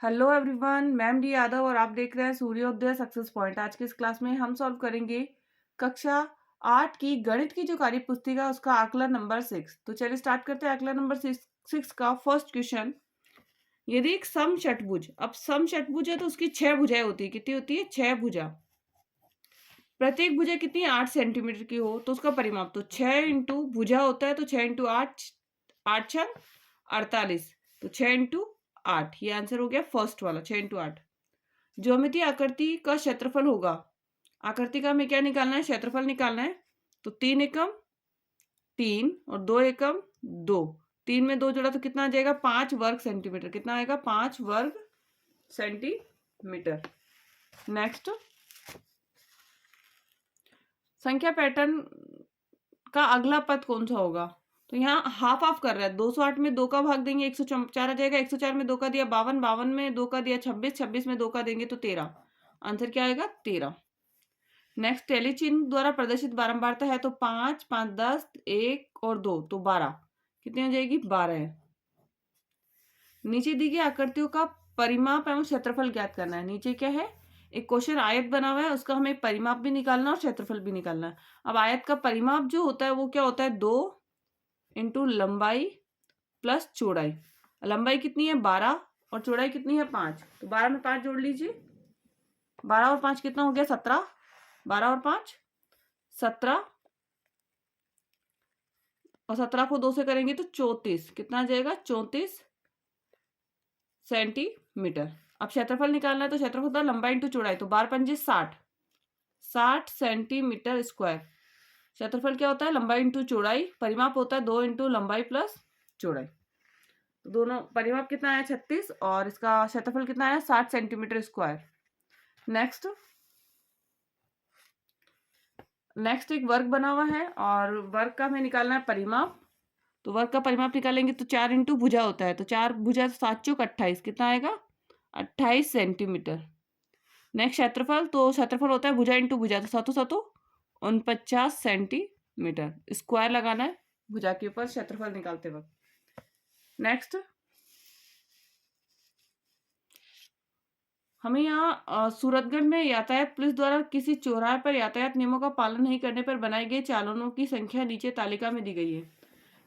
Hello everyone, ma'am D Yadav और आप देख रहे हैं सूर्योदय सक्सेस पॉइंट। आज की इस क्लास में हम सॉल्व करेंगे कक्षा 8 की गणित की जो कार्य पुस्तिका है उसका आकलन नंबर 6। तो चलिए स्टार्ट करते हैं आकलन नंबर 6 का फर्स्ट क्वेश्चन। यदि एक समषटभुज, अब समषटभुज है तो उसकी 6 भुजाएं होती है। कितनी होती है? 6 भुजा। प्रत्येक भुजा कितनी? 8 सेंटीमीटर की हो तो उसका परिमाप, तो 6 इंटू भुजा होता है तो 6 इंटू 8, 8 छक 48, तो 6 इंटू 8। ये आंसर हो गया फर्स्ट वाला, 6 इंटू 8। ज्यामितीय आकृति का क्षेत्रफल होगा। आकृति का हमें क्या निकालना है? क्षेत्रफल निकालना है। तो 3 एकम 3 और 2 एकम 2, 3 में 2 जोड़ा तो कितना आ जाएगा? 5 वर्ग सेंटीमीटर। कितना आएगा? 5 वर्ग सेंटीमीटर। नेक्स्ट, संख्या पैटर्न का अगला पद कौन सा होगा? तो यहाँ हाफ हाफ कर रहा है। 208 में 2 का भाग देंगे 104 आ जाएगा। 104 में 2 का दिया 52, 52 में 2 का दिया 26, 26 में 2 का देंगे तो 13। आंसर क्या आएगा? 13। नेक्स्ट, टेली चिन्ह द्वारा प्रदर्शित बारंबारता है तो 5, 5, 10, 1 और 2 तो 12। कितनी हो जाएगी? 12 है। नीचे दी गई आकृतियों का परिमाप एवं क्षेत्रफल ज्ञात करना है। नीचे क्या है? एक क्वेश्चन आयत बना हुआ है, उसका हमें परिमाप भी निकालना और क्षेत्रफल भी निकालना है। अब आयत का परिमाप जो होता है वो क्या होता है? 2 इंटू लंबाई प्लस चौड़ाई। लंबाई कितनी है? 12 और चौड़ाई कितनी है? 5। तो 12 में 5 जोड़ लीजिए। 12 और 5 कितना हो गया? 17। 12 और 5 17, और 17 को 2 से करेंगे तो 34। कितना आ जाएगा? 34 सेंटीमीटर। अब क्षेत्रफल निकालना है तो क्षेत्रफल होता है लंबाई इंटू चौड़ाई, तो 12 पंजे 60, 60 सेंटीमीटर स्क्वायर। क्षेत्रफल क्या होता है? लंबाई इंटू चौड़ाई। परिमाप होता है 2 इंटू लंबाई प्लस चौड़ाई। तो दोनों परिमाप कितना आया? 36, और इसका क्षेत्रफल कितना आया? 60 सेंटीमीटर स्क्वायर। नेक्स्ट, एक वर्ग बना हुआ है और वर्ग का हमें निकालना है परिमाप। तो वर्ग का परिमाप निकालेंगे तो 4 इंटू भुजा होता है, तो 4 भुजा 7 चौक 28। कितना आएगा? 28 सेंटीमीटर। नेक्स्ट, क्षेत्रफल, तो क्षेत्रफल होता है भुजा इंटू भुजा, तो 7 7 49 सेंटीमीटर। स्क्वायर लगाना है भुजा के ऊपर क्षेत्रफल निकालते वक्त। नेक्स्ट, हमें यहाँ सूरतगढ़ में यातायात पुलिस द्वारा किसी चौराहे पर यातायात नियमों का पालन नहीं करने पर बनाई गई चालानों की संख्या नीचे तालिका में दी गई है।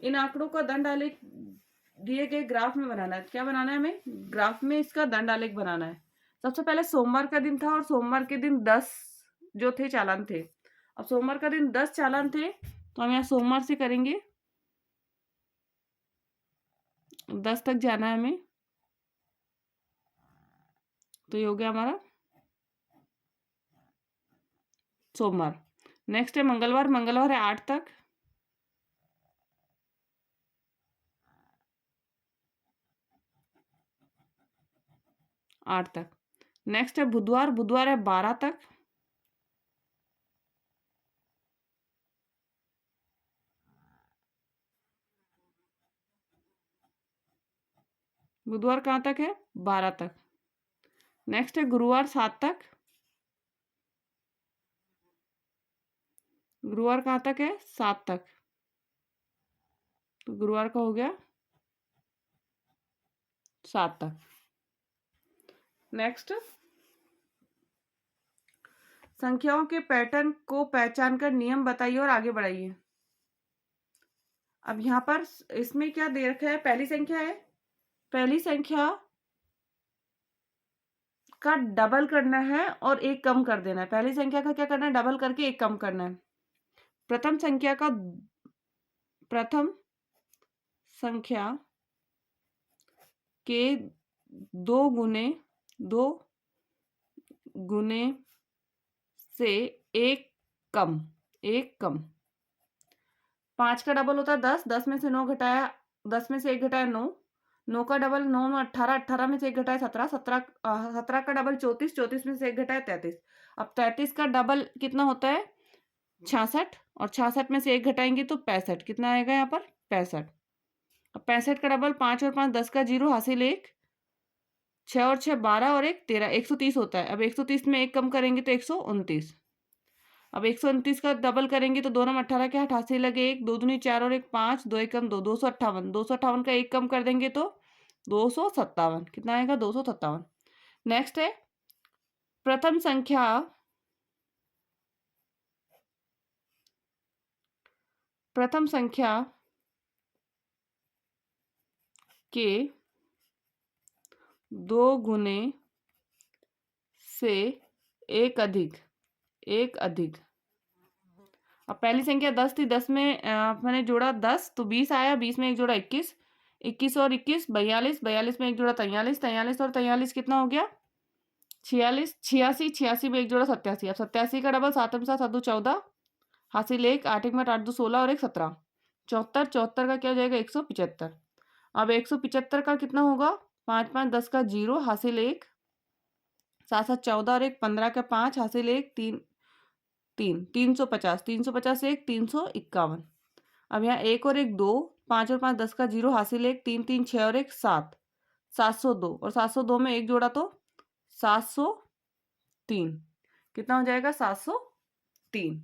इन आंकड़ों का दंड आलेख दिए गए ग्राफ में बनाना है। क्या बनाना है हमें? ग्राफ में इसका दंड आलेख बनाना है। सबसे पहले सोमवार का दिन था और सोमवार के दिन 10 जो थे चालान थे। अब सोमवार का दिन 10 चालान थे तो हम यहाँ सोमवार से करेंगे। 10 तक जाना है हमें, तो ये हो गया हमारा सोमवार। नेक्स्ट है मंगलवार, मंगलवार है 8 तक। नेक्स्ट है बुधवार, बुधवार है 12 तक। बुधवार कहाँ तक है? 12 तक। नेक्स्ट है गुरुवार 7 तक। गुरुवार कहाँ तक है? 7 तक। तो गुरुवार का हो गया 7 तक। नेक्स्ट, संख्याओं के पैटर्न को पहचान कर नियम बताइए और आगे बढ़ाइए। अब यहाँ पर इसमें क्या दे रखा है? पहली संख्या है, पहली संख्या का डबल करना है और एक कम कर देना है। पहली संख्या का क्या करना है? डबल करके एक कम करना है। प्रथम संख्या का, प्रथम संख्या के 2 गुने से एक कम, एक कम। 5 का डबल होता है 10, 10 में से 9 घटाया, 10 में से 1 घटाया 9, 9 का डबल 9 में 18, 18 में से 1 घटाया 17, 17 का डबल 34, 34 में से 1 घटाया 33। अब 33 का डबल कितना होता है? 66, और 66 में से 1 घटाएंगे तो 65। कितना आएगा यहाँ पर? 65। अब 65 का डबल 5 और 5 10 का 0 हासिल 1, 6 और 6 12 और 1 13, 130 होता है। अब 130 में 1 कम करेंगे तो 129। अब 129 का डबल करेंगे तो 2 में 18 के 88 लगे 1, 2 दूनी 4 और 1 5, 2 एकम 2, 258। 258 का 1 कम कर देंगे तो 257 कितना आएगा 257। नेक्स्ट है प्रथम संख्या के 2 गुने से एक अधिक अब पहली संख्या 10 थी, 10 में मैंने जोड़ा 10 तो 20 आया, 20 में एक जोड़ा 21, 21 और 21 42, 42 में एक जोड़ा 43, 43 और 43 कितना हो गया 46, 86, 86 में एक जोड़ा 87। अब 87 का डबल 7 में 7 7 14 हासिल 1 8 1 में 8 2 16 और 1 17 74, 74 का क्या हो जाएगा 175। अब 175 का कितना होगा 5 5 10 का 0 हासिल 1 7 7 14 और 1 15 का 5 हासिल 1 3 3 350 350 1 351। अब यहाँ 1 और 1 2 5 और 5 10 का 0 हासिल 1 3 3 6 और 1 7 702 और 702 में एक जोड़ा तो 703 कितना हो जाएगा 703।